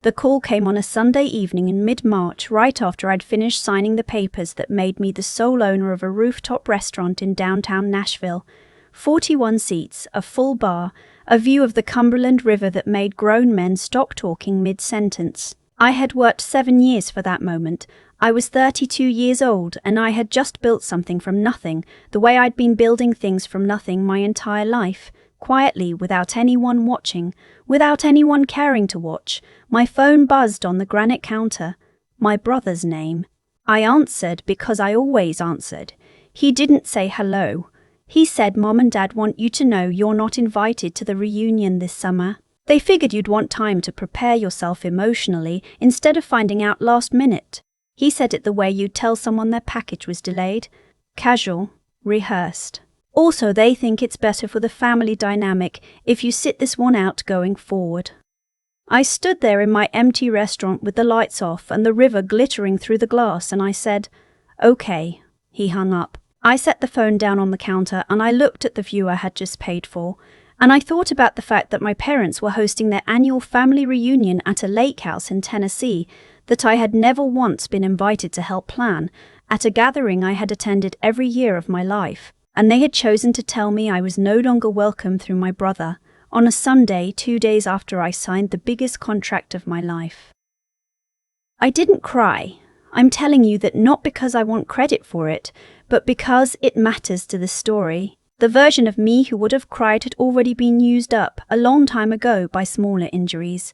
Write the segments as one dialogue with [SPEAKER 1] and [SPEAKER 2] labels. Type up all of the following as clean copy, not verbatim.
[SPEAKER 1] The call came on a Sunday evening in mid-March, right after I'd finished signing the papers that made me the sole owner of a rooftop restaurant in downtown Nashville. 41 seats, a full bar, a view of the Cumberland River that made grown men stop talking mid-sentence. I had worked 7 years for that moment. I was 32 years old, and I had just built something from nothing, the way I'd been building things from nothing my entire life. Quietly, without anyone watching, without anyone caring to watch, my phone buzzed on the granite counter. My brother's name. I answered because I always answered. He didn't say hello. He said, "Mom and Dad want you to know you're not invited to the reunion this summer. They figured you'd want time to prepare yourself emotionally instead of finding out last minute." He said it the way you'd tell someone their package was delayed. Casual, rehearsed. Also, they think it's better for the family dynamic if you sit this one out going forward. I stood there in my empty restaurant with the lights off and the river glittering through the glass, and I said, "Okay." He hung up. I set the phone down on the counter and I looked at the view I had just paid for, and I thought about the fact that my parents were hosting their annual family reunion at a lake house in Tennessee that I had never once been invited to help plan, at a gathering I had attended every year of my life. And they had chosen to tell me I was no longer welcome through my brother, on a Sunday 2 days after I signed the biggest contract of my life. I didn't cry. I'm telling you that not because I want credit for it, but because it matters to the story. The version of me who would have cried had already been used up a long time ago by smaller injuries.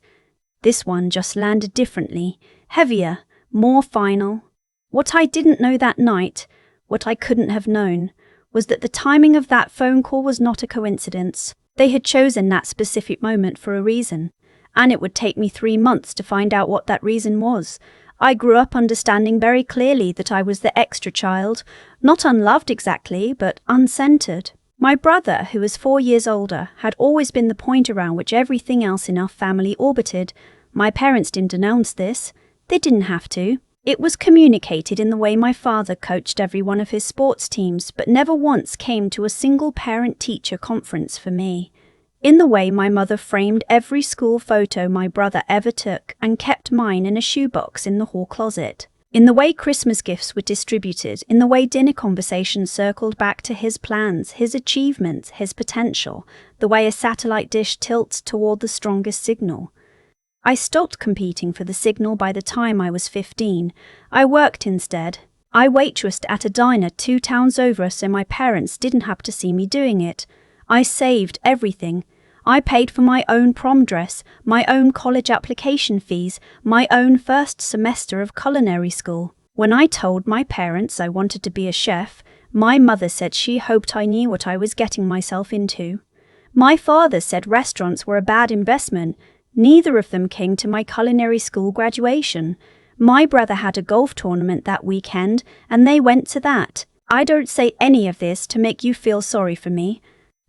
[SPEAKER 1] This one just landed differently, heavier, more final. What I didn't know that night, what I couldn't have known, was that the timing of that phone call was not a coincidence. They had chosen that specific moment for a reason, and it would take me 3 months to find out what that reason was. I grew up understanding very clearly that I was the extra child, not unloved exactly, but uncentered. My brother, who was 4 years older, had always been the point around which everything else in our family orbited. My parents didn't announce this. They didn't have to. It was communicated in the way my father coached every one of his sports teams, but never once came to a single parent-teacher conference for me. In the way my mother framed every school photo my brother ever took and kept mine in a shoebox in the hall closet. In the way Christmas gifts were distributed, in the way dinner conversations circled back to his plans, his achievements, his potential, the way a satellite dish tilts toward the strongest signal. I stopped competing for the signal by the time I was 15. I worked instead. I waitressed at a diner 2 towns over so my parents didn't have to see me doing it. I saved everything. I paid for my own prom dress, my own college application fees, my own first semester of culinary school. When I told my parents I wanted to be a chef, my mother said she hoped I knew what I was getting myself into. My father said restaurants were a bad investment. Neither of them came to my culinary school graduation. My brother had a golf tournament that weekend, and they went to that. I don't say any of this to make you feel sorry for me.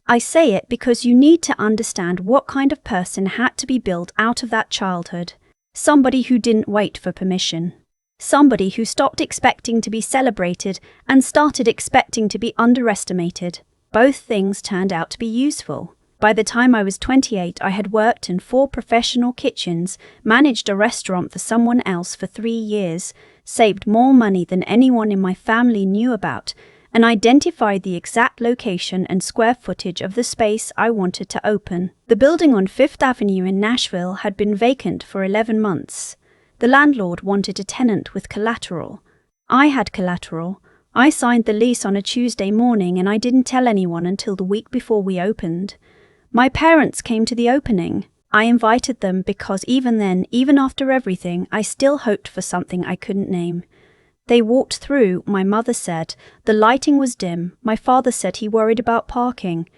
[SPEAKER 1] I say it because you need to understand what kind of person had to be built out of that childhood. Somebody who didn't wait for permission. Somebody who stopped expecting to be celebrated and started expecting to be underestimated. Both things turned out to be useful. By the time I was 28, I had worked in 4 professional kitchens, managed a restaurant for someone else for 3 years, saved more money than anyone in my family knew about, and identified the exact location and square footage of the space I wanted to open. The building on 5th Avenue in Nashville had been vacant for 11 months. The landlord wanted a tenant with collateral. I had collateral. I signed the lease on a Tuesday morning and I didn't tell anyone until the week before we opened. My parents came to the opening. I invited them because even then, even after everything, I still hoped for something I couldn't name. They walked through, my mother said. The lighting was dim. My father said he worried about parking.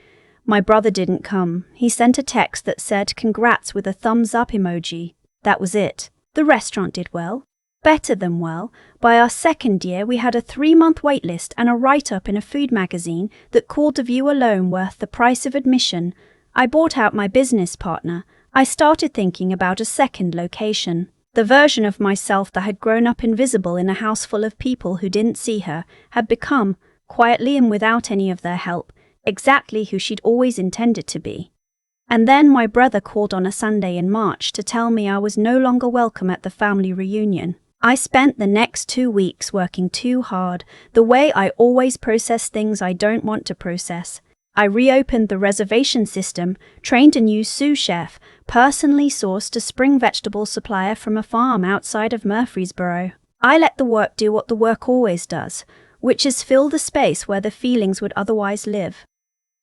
[SPEAKER 1] My brother didn't come. He sent a text that said congrats with a thumbs up emoji. That was it. The restaurant did well. Better than well. By our 2nd year, we had a 3-month wait list and a write-up in a food magazine that called the view alone worth the price of admission. I bought out my business partner. I started thinking about a second location. The version of myself that had grown up invisible in a house full of people who didn't see her had become, quietly and without any of their help, exactly who she'd always intended to be. And then my brother called on a Sunday in March to tell me I was no longer welcome at the family reunion. I spent the next 2 weeks working too hard, the way I always process things I don't want to process. I reopened the reservation system, trained a new sous chef, personally sourced a spring vegetable supplier from a farm outside of Murfreesboro. I let the work do what the work always does, which is fill the space where the feelings would otherwise live.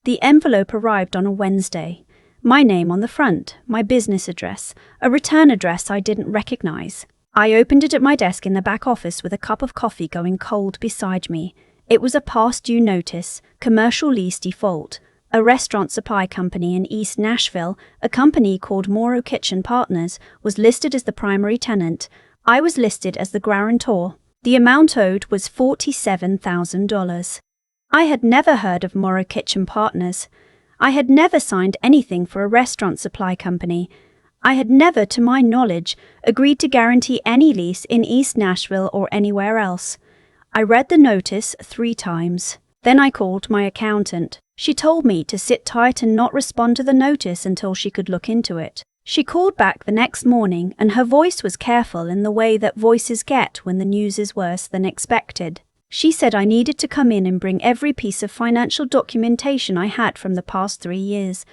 [SPEAKER 1] The envelope arrived on a Wednesday. My name on the front, my business address, a return address I didn't recognize. I opened it at my desk in the back office with a cup of coffee going cold beside me. It was a past due notice, commercial lease default. A restaurant supply company in East Nashville, a company called Morrow Kitchen Partners, was listed as the primary tenant. I was listed as the guarantor. The amount owed was $47,000. I had never heard of Morrow Kitchen Partners. I had never signed anything for a restaurant supply company. I had never, to my knowledge, agreed to guarantee any lease in East Nashville or anywhere else. I read the notice 3 times. Then I called my accountant. She told me to sit tight and not respond to the notice until she could look into it. She called back the next morning, and her voice was careful in the way that voices get when the news is worse than expected. She said I needed to come in and bring every piece of financial documentation I had from the past 3 years.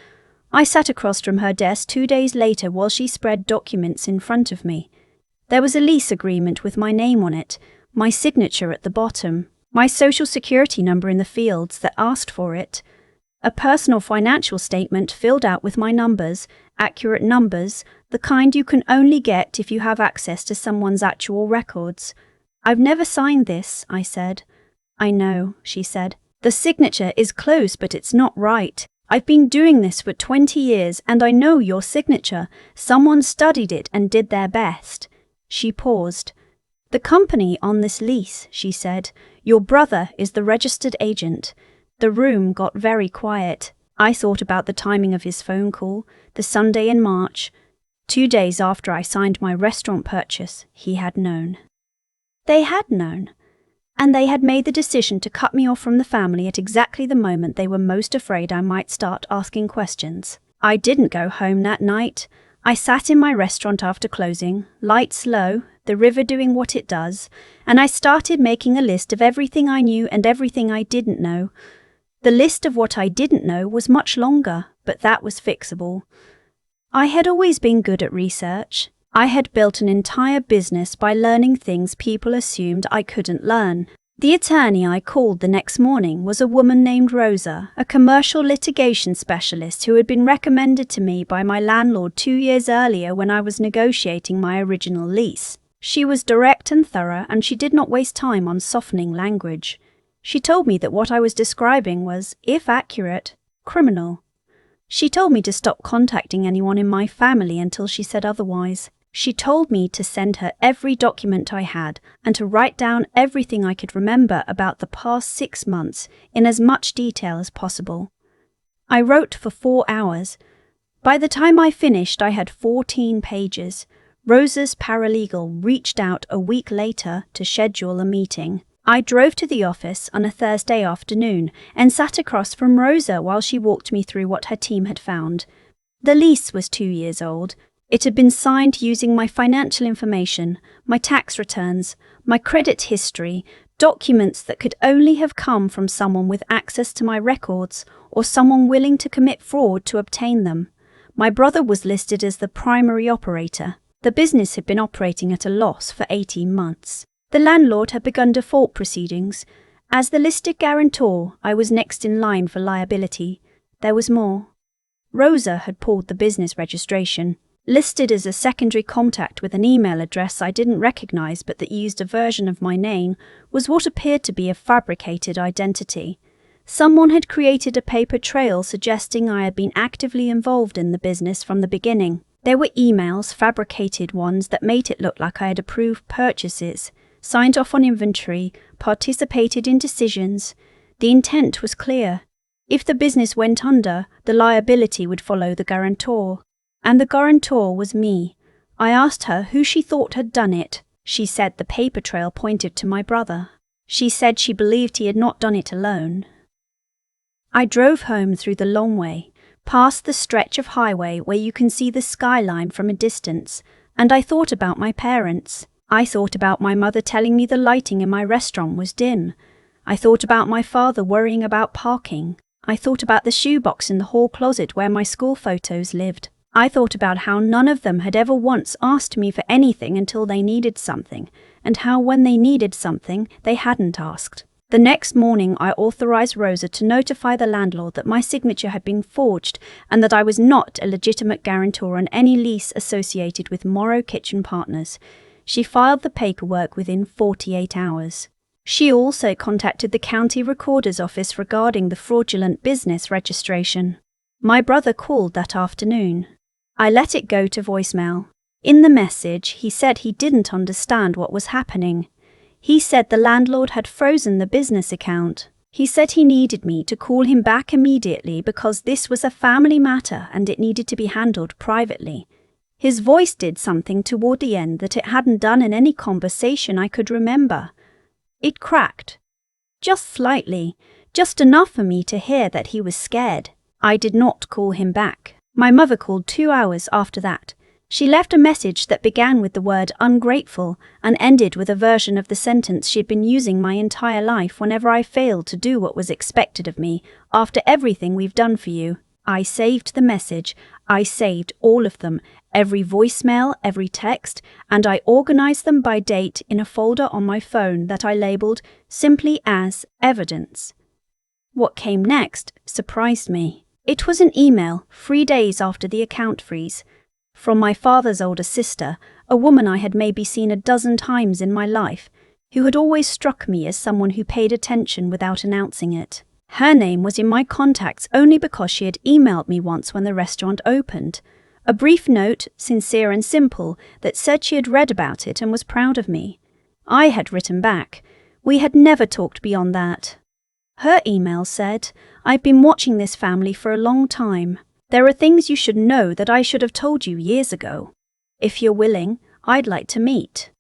[SPEAKER 1] I sat across from her desk 2 days later while she spread documents in front of me. There was a lease agreement with my name on it, my signature at the bottom, my social security number in the fields that asked for it, a personal financial statement filled out with my numbers, accurate numbers, the kind you can only get if you have access to someone's actual records. I've never signed this, I said. I know, she said. The signature is close, but it's not right. I've been doing this for 20 years, and I know your signature. Someone studied it and did their best. She paused. The company on this lease, she said. Your brother is the registered agent. The room got very quiet. I thought about the timing of his phone call, the Sunday in March. 2 days after I signed my restaurant purchase, he had known. They had known, and they had made the decision to cut me off from the family at exactly the moment they were most afraid I might start asking questions. I didn't go home that night. I sat in my restaurant after closing, lights low, the river doing what it does, and I started making a list of everything I knew and everything I didn't know. The list of what I didn't know was much longer, but that was fixable. I had always been good at research. I had built an entire business by learning things people assumed I couldn't learn. The attorney I called the next morning was a woman named Rosa, a commercial litigation specialist who had been recommended to me by my landlord 2 years earlier when I was negotiating my original lease. She was direct and thorough, and she did not waste time on softening language. She told me that what I was describing was, if accurate, criminal. She told me to stop contacting anyone in my family until she said otherwise. She told me to send her every document I had and to write down everything I could remember about the past 6 months in as much detail as possible. I wrote for 4 hours. By the time I finished, I had 14 pages. Rosa's paralegal reached out a week later to schedule a meeting. I drove to the office on a Thursday afternoon and sat across from Rosa while she walked me through what her team had found. The lease was 2 years old. It had been signed using my financial information, my tax returns, my credit history, documents that could only have come from someone with access to my records or someone willing to commit fraud to obtain them. My brother was listed as the primary operator. The business had been operating at a loss for 18 months. The landlord had begun default proceedings. As the listed guarantor, I was next in line for liability. There was more. Rosa had pulled the business registration. Listed as a secondary contact with an email address I didn't recognize but that used a version of my name was what appeared to be a fabricated identity. Someone had created a paper trail suggesting I had been actively involved in the business from the beginning. There were emails, fabricated ones that made it look like I had approved purchases, signed off on inventory, participated in decisions. The intent was clear. If the business went under, the liability would follow the guarantor. And the guarantor was me. I asked her who she thought had done it. She said the paper trail pointed to my brother. She said she believed he had not done it alone. I drove home through the long way, past the stretch of highway where you can see the skyline from a distance, and I thought about my parents. I thought about my mother telling me the lighting in my restaurant was dim. I thought about my father worrying about parking. I thought about the shoebox in the hall closet where my school photos lived. I thought about how none of them had ever once asked me for anything until they needed something, and how when they needed something, they hadn't asked. The next morning, I authorized Rosa to notify the landlord that my signature had been forged and that I was not a legitimate guarantor on any lease associated with Morrow Kitchen Partners. She filed the paperwork within 48 hours. She also contacted the county recorder's office regarding the fraudulent business registration. My brother called that afternoon. I let it go to voicemail. In the message, he said he didn't understand what was happening. He said the landlord had frozen the business account. He said he needed me to call him back immediately because this was a family matter and it needed to be handled privately. His voice did something toward the end that it hadn't done in any conversation I could remember. It cracked. Just slightly, just enough for me to hear that he was scared. I did not call him back. My mother called 2 hours after that. She left a message that began with the word ungrateful and ended with a version of the sentence she'd been using my entire life whenever I failed to do what was expected of me. After everything we've done for you. I saved the message. I saved all of them, every voicemail, every text, and I organized them by date in a folder on my phone that I labeled simply as evidence. What came next surprised me. It was an email 3 days after the account freeze. From my father's older sister, a woman I had maybe seen a dozen times in my life, who had always struck me as someone who paid attention without announcing it. Her name was in my contacts only because she had emailed me once when the restaurant opened. A brief note, sincere and simple, that said she had read about it and was proud of me. I had written back. We had never talked beyond that. Her email said, "I've been watching this family for a long time. There are things you should know that I should have told you years ago. If you're willing, I'd like to meet."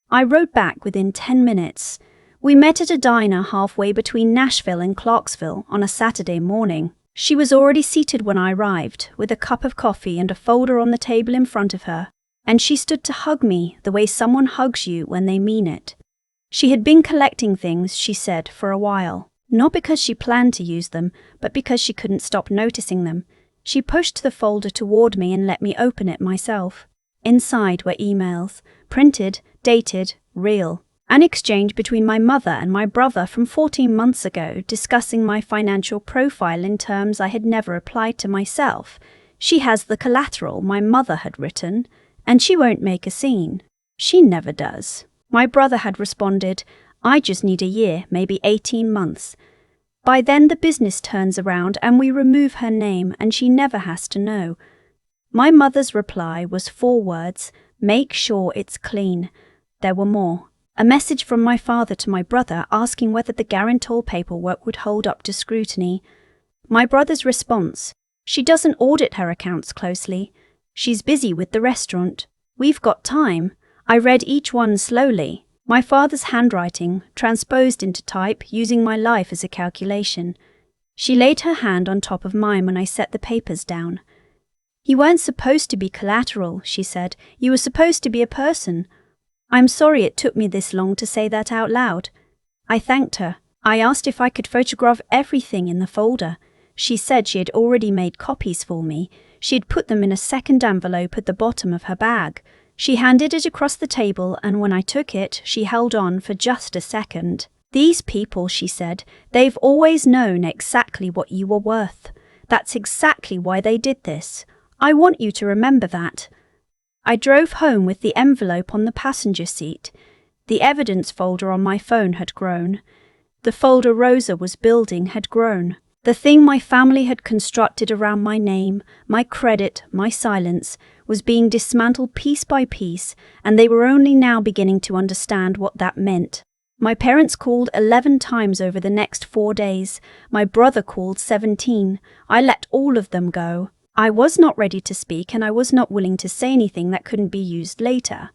[SPEAKER 1] I wrote back within 10 minutes. We met at a diner halfway between Nashville and Clarksville on a Saturday morning. She was already seated when I arrived, with a cup of coffee and a folder on the table in front of her, and she stood to hug me the way someone hugs you when they mean it. She had been collecting things, she said, for a while, not because she planned to use them, but because she couldn't stop noticing them. She pushed the folder toward me and let me open it myself. Inside were emails, printed, dated, real. An exchange between my mother and my brother from 14 months ago discussing my financial profile in terms I had never applied to myself. She has the collateral my mother had written, and she won't make a scene. She never does. My brother had responded, "I just need a year, maybe 18 months. By then the business turns around and we remove her name and she never has to know." My mother's reply was 4 words, "Make sure it's clean." There were more. A message from my father to my brother asking whether the guarantor paperwork would hold up to scrutiny. My brother's response, "She doesn't audit her accounts closely. She's busy with the restaurant. We've got time." I read each one slowly. My father's handwriting, transposed into type, using my life as a calculation. She laid her hand on top of mine when I set the papers down. "You weren't supposed to be collateral," she said. "You were supposed to be a person." I'm sorry it took me this long to say that out loud. I thanked her. I asked if I could photograph everything in the folder. She said she had already made copies for me. She had put them in a second envelope at the bottom of her bag. She handed it across the table, and when I took it, she held on for just a second. "These people," she said, "they've always known exactly what you were worth. That's exactly why they did this. I want you to remember that." I drove home with the envelope on the passenger seat. The evidence folder on my phone had grown. The folder Rosa was building had grown. The thing my family had constructed around my name, my credit, my silence, was being dismantled piece by piece, and they were only now beginning to understand what that meant. My parents called 11 times over the next 4 days. My brother called 17. I let all of them go. I was not ready to speak, and I was not willing to say anything that couldn't be used later.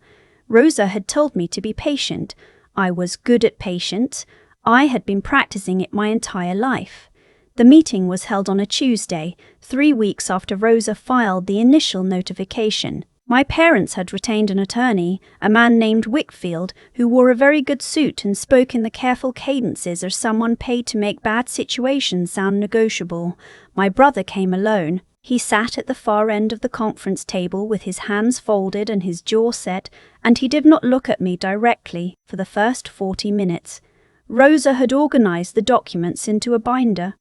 [SPEAKER 1] Rosa had told me to be patient. I was good at patience. I had been practicing it my entire life. The meeting was held on a Tuesday, 3 weeks after Rosa filed the initial notification. My parents had retained an attorney, a man named Wickfield, who wore a very good suit and spoke in the careful cadences of someone paid to make bad situations sound negotiable. My brother came alone. He sat at the far end of the conference table with his hands folded and his jaw set, and he did not look at me directly for the first 40 minutes. Rosa had organized the documents into a binder.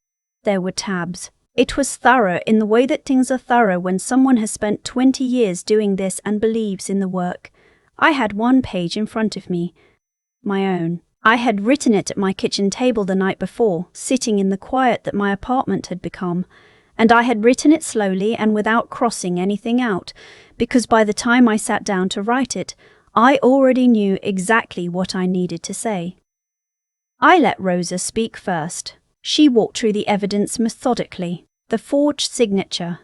[SPEAKER 1] There were tabs. It was thorough in the way that things are thorough when someone has spent 20 years doing this and believes in the work. I had one page in front of me, my own. I had written it at my kitchen table the night before, sitting in the quiet that my apartment had become, and I had written it slowly and without crossing anything out, because by the time I sat down to write it, I already knew exactly what I needed to say. I let Rosa speak first. She walked through the evidence methodically: the forged signature,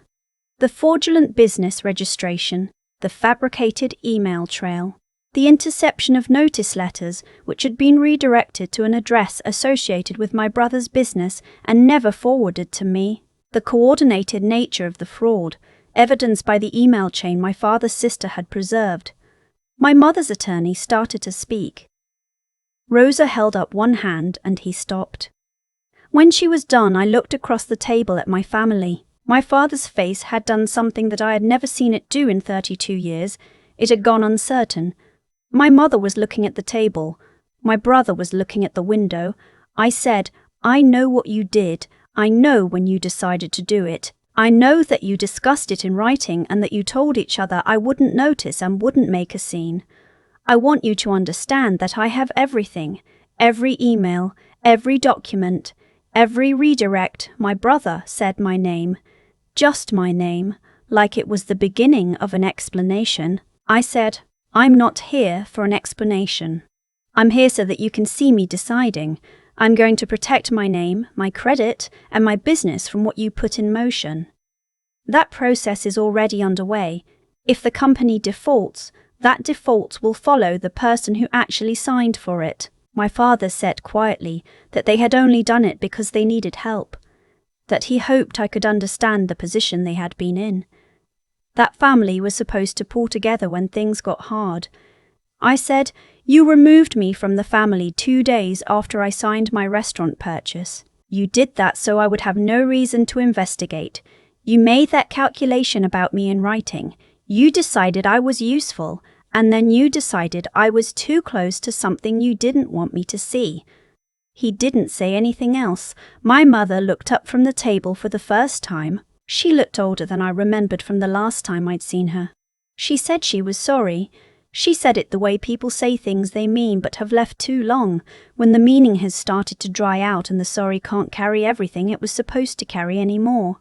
[SPEAKER 1] the fraudulent business registration, the fabricated email trail, the interception of notice letters which had been redirected to an address associated with my brother's business and never forwarded to me, the coordinated nature of the fraud, evidenced by the email chain my father's sister had preserved. My mother's attorney started to speak. Rosa held up one hand and he stopped. When she was done, I looked across the table at my family. My father's face had done something that I had never seen it do in 32 years. It had gone uncertain. My mother was looking at the table. My brother was looking at the window. I said, "I know what you did. I know when you decided to do it. I know that you discussed it in writing and that you told each other I wouldn't notice and wouldn't make a scene. I want you to understand that I have everything, every email, every document, every redirect." My brother said my name, just my name, like it was the beginning of an explanation. I said, "I'm not here for an explanation. I'm here so that you can see me deciding. I'm going to protect my name, my credit, and my business from what you put in motion. That process is already underway. If the company defaults, that default will follow the person who actually signed for it." My father said quietly that they had only done it because they needed help, that he hoped I could understand the position they had been in. That family was supposed to pull together when things got hard. I said, "You removed me from the family 2 days after I signed my restaurant purchase. You did that so I would have no reason to investigate. You made that calculation about me in writing. You decided I was useful, and then you decided I was too close to something you didn't want me to see." He didn't say anything else. My mother looked up from the table for the first time. She looked older than I remembered from the last time I'd seen her. She said she was sorry. She said it the way people say things they mean but have left too long, when the meaning has started to dry out and the sorry can't carry everything it was supposed to carry anymore.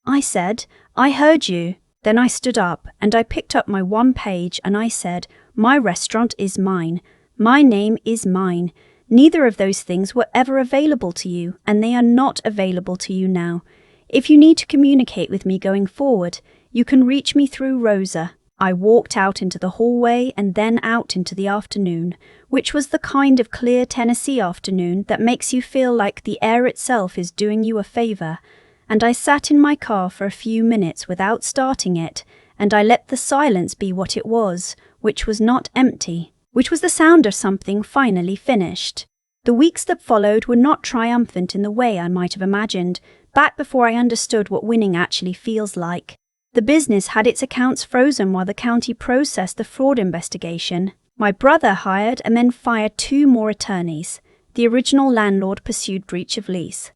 [SPEAKER 1] I said, "I heard you." Then I stood up and I picked up my one page and I said, "My restaurant is mine. My name is mine. Neither of those things were ever available to you, and they are not available to you now. If you need to communicate with me going forward, you can reach me through Rosa." I walked out into the hallway and then out into the afternoon, which was the kind of clear Tennessee afternoon that makes you feel like the air itself is doing you a favor. And I sat in my car for a few minutes without starting it, and I let the silence be what it was, which was not empty, which was the sound of something finally finished. The weeks that followed were not triumphant in the way I might have imagined, back before I understood what winning actually feels like. The business had its accounts frozen while the county processed the fraud investigation. My brother hired and then fired 2 more attorneys. The original landlord pursued breach of lease.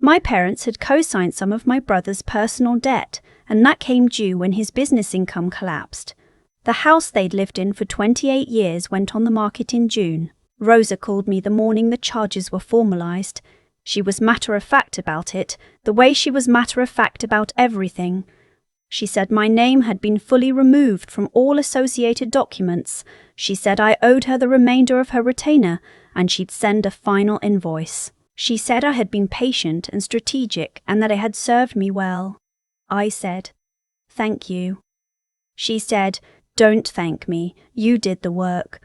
[SPEAKER 1] My parents had co-signed some of my brother's personal debt, and that came due when his business income collapsed. The house they'd lived in for 28 years went on the market in June. Rosa called me the morning the charges were formalized. She was matter-of-fact about it, the way she was matter-of-fact about everything. She said my name had been fully removed from all associated documents. She said I owed her the remainder of her retainer, and she'd send a final invoice. She said I had been patient and strategic and that it had served me well. I said, "Thank you." She said, "Don't thank me. You did the work."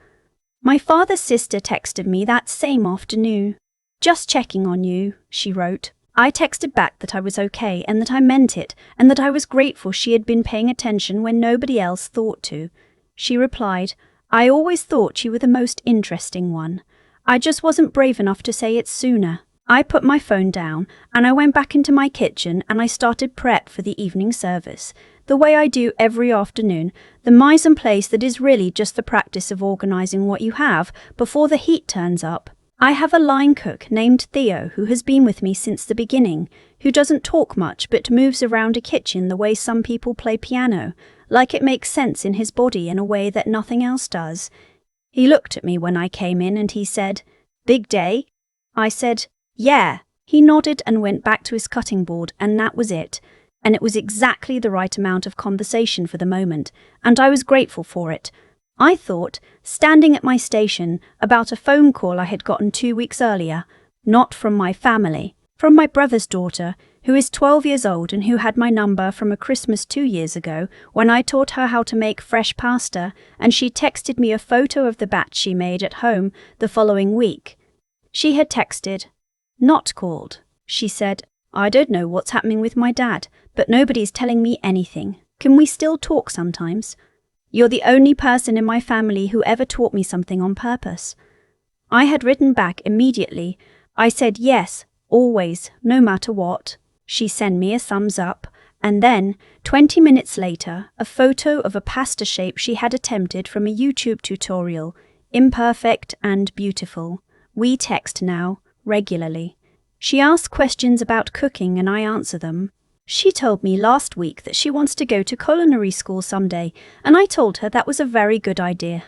[SPEAKER 1] My father's sister texted me that same afternoon. "Just checking on you," she wrote. I texted back that I was okay and that I meant it and that I was grateful she had been paying attention when nobody else thought to. She replied, "I always thought you were the most interesting one. I just wasn't brave enough to say it sooner." I put my phone down and I went back into my kitchen and I started prep for the evening service, the way I do every afternoon, the mise en place that is really just the practice of organizing what you have before the heat turns up. I have a line cook named Theo who has been with me since the beginning, who doesn't talk much but moves around a kitchen the way some people play piano, like it makes sense in his body in a way that nothing else does. He looked at me when I came in and he said, "Big day?" I said, "Yeah." He nodded and went back to his cutting board, and that was it. And it was exactly the right amount of conversation for the moment, and I was grateful for it. I thought, standing at my station, about a phone call I had gotten 2 weeks earlier, not from my family, from my brother's daughter, who is 12 years old and who had my number from a Christmas 2 years ago when I taught her how to make fresh pasta, and she texted me a photo of the batch she made at home the following week. She had texted, "Not called." She said, "I don't know what's happening with my dad, but nobody's telling me anything. Can we still talk sometimes? You're the only person in my family who ever taught me something on purpose." I had written back immediately. I said yes, always, no matter what. She sent me a thumbs up, and then, 20 minutes later, a photo of a pasta shape she had attempted from a YouTube tutorial, imperfect and beautiful. We text now, regularly. She asks questions about cooking and I answer them. She told me last week that she wants to go to culinary school someday, and I told her that was a very good idea.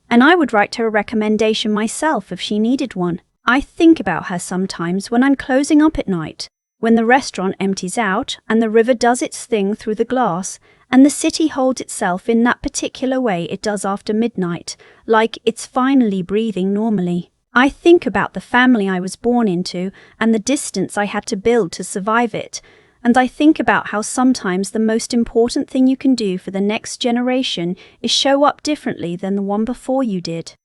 [SPEAKER 1] And I would write her a recommendation myself if she needed one. I think about her sometimes when I'm closing up at night, when the restaurant empties out and the river does its thing through the glass, and the city holds itself in that particular way it does after midnight, like it's finally breathing normally. I think about the family I was born into and the distance I had to build to survive it, and I think about how sometimes the most important thing you can do for the next generation is show up differently than the one before you did.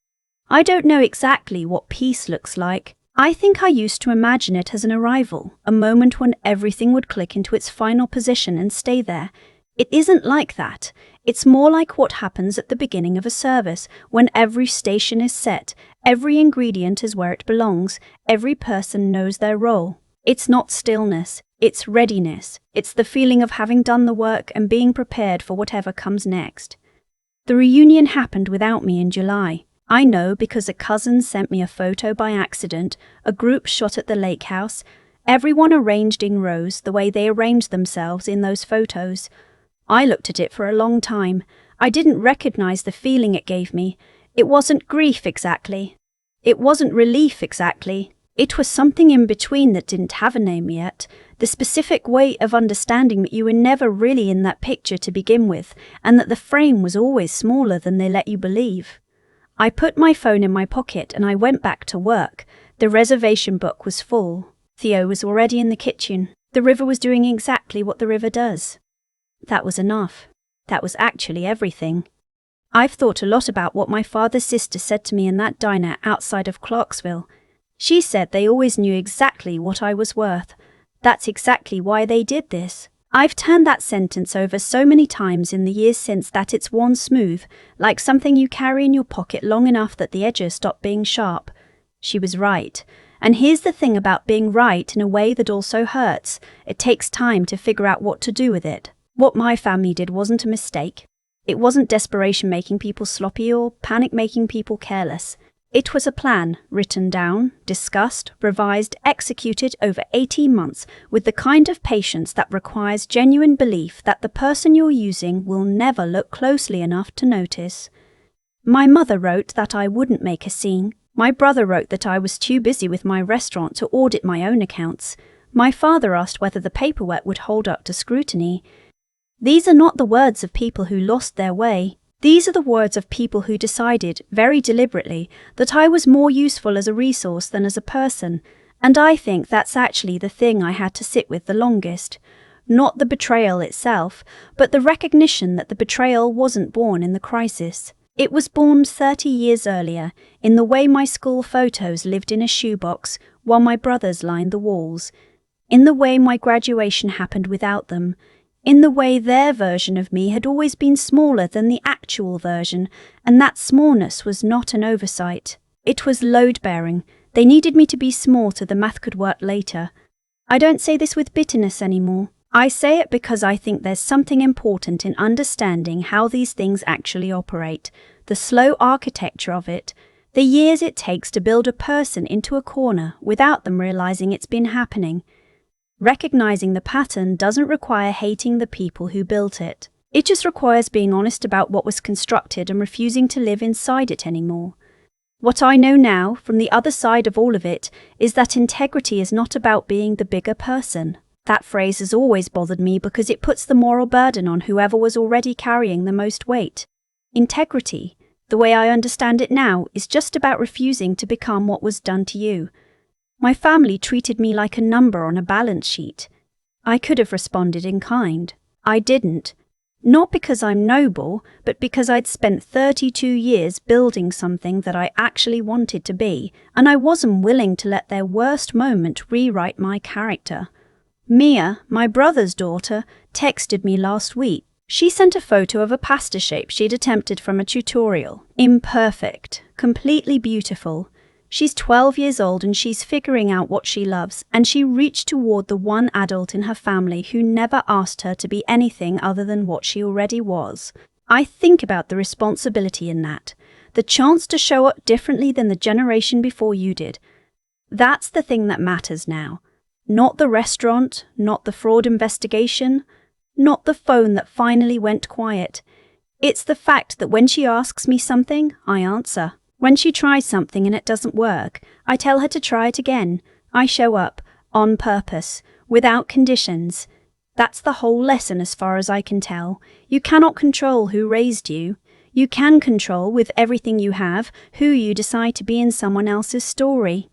[SPEAKER 1] I don't know exactly what peace looks like. I think I used to imagine it as an arrival, a moment when everything would click into its final position and stay there. It isn't like that. It's more like what happens at the beginning of a service, when every station is set, every ingredient is where it belongs, every person knows their role. It's not stillness, it's readiness. It's the feeling of having done the work and being prepared for whatever comes next. The reunion happened without me in July. I know because a cousin sent me a photo by accident, a group shot at the lake house, everyone arranged in rows the way they arranged themselves in those photos. I looked at it for a long time. I didn't recognize the feeling it gave me. It wasn't grief exactly. It wasn't relief exactly. It was something in between that didn't have a name yet. The specific way of understanding that you were never really in that picture to begin with, and that the frame was always smaller than they let you believe. I put my phone in my pocket and I went back to work. The reservation book was full. Theo was already in the kitchen. The river was doing exactly what the river does. That was enough. That was actually everything. I've thought a lot about what my father's sister said to me in that diner outside of Clarksville. She said they always knew exactly what I was worth. That's exactly why they did this. I've turned that sentence over so many times in the years since that it's worn smooth, like something you carry in your pocket long enough that the edges stop being sharp. She was right. And here's the thing about being right in a way that also hurts. It takes time to figure out what to do with it. What my family did wasn't a mistake. It wasn't desperation making people sloppy or panic making people careless. It was a plan, written down, discussed, revised, executed over 18 months with the kind of patience that requires genuine belief that the person you're using will never look closely enough to notice. My mother wrote that I wouldn't make a scene. My brother wrote that I was too busy with my restaurant to audit my own accounts. My father asked whether the paperwork would hold up to scrutiny. These are not the words of people who lost their way. These are the words of people who decided, very deliberately, that I was more useful as a resource than as a person, and I think that's actually the thing I had to sit with the longest. Not the betrayal itself, but the recognition that the betrayal wasn't born in the crisis. It was born 30 years earlier, in the way my school photos lived in a shoebox, while my brothers lined the walls. in the way my graduation happened without them, in the way their version of me had always been smaller than the actual version, and that smallness was not an oversight. It was load-bearing. They needed me to be small so the math could work later. I don't say this with bitterness anymore. I say it because I think there's something important in understanding how these things actually operate, the slow architecture of it, the years it takes to build a person into a corner without them realizing it's been happening. Recognizing the pattern doesn't require hating the people who built it. It just requires being honest about what was constructed and refusing to live inside it anymore. What I know now, from the other side of all of it, is that integrity is not about being the bigger person. That phrase has always bothered me because it puts the moral burden on whoever was already carrying the most weight. Integrity, the way I understand it now, is just about refusing to become what was done to you. My family treated me like a number on a balance sheet. I could have responded in kind. I didn't. Not because I'm noble, but because I'd spent 32 years building something that I actually wanted to be, and I wasn't willing to let their worst moment rewrite my character. Mia, my brother's daughter, texted me last week. She sent a photo of a pasta shape she'd attempted from a tutorial. Imperfect, completely beautiful. She's 12 years old and she's figuring out what she loves, and she reached toward the one adult in her family who never asked her to be anything other than what she already was. I think about the responsibility in that, the chance to show up differently than the generation before you did. That's the thing that matters now. Not the restaurant, not the fraud investigation, not the phone that finally went quiet. It's the fact that when she asks me something, I answer. When she tries something and it doesn't work, I tell her to try it again. I show up, on purpose, without conditions. That's the whole lesson as far as I can tell. You cannot control who raised you. You can control, with everything you have, who you decide to be in someone else's story.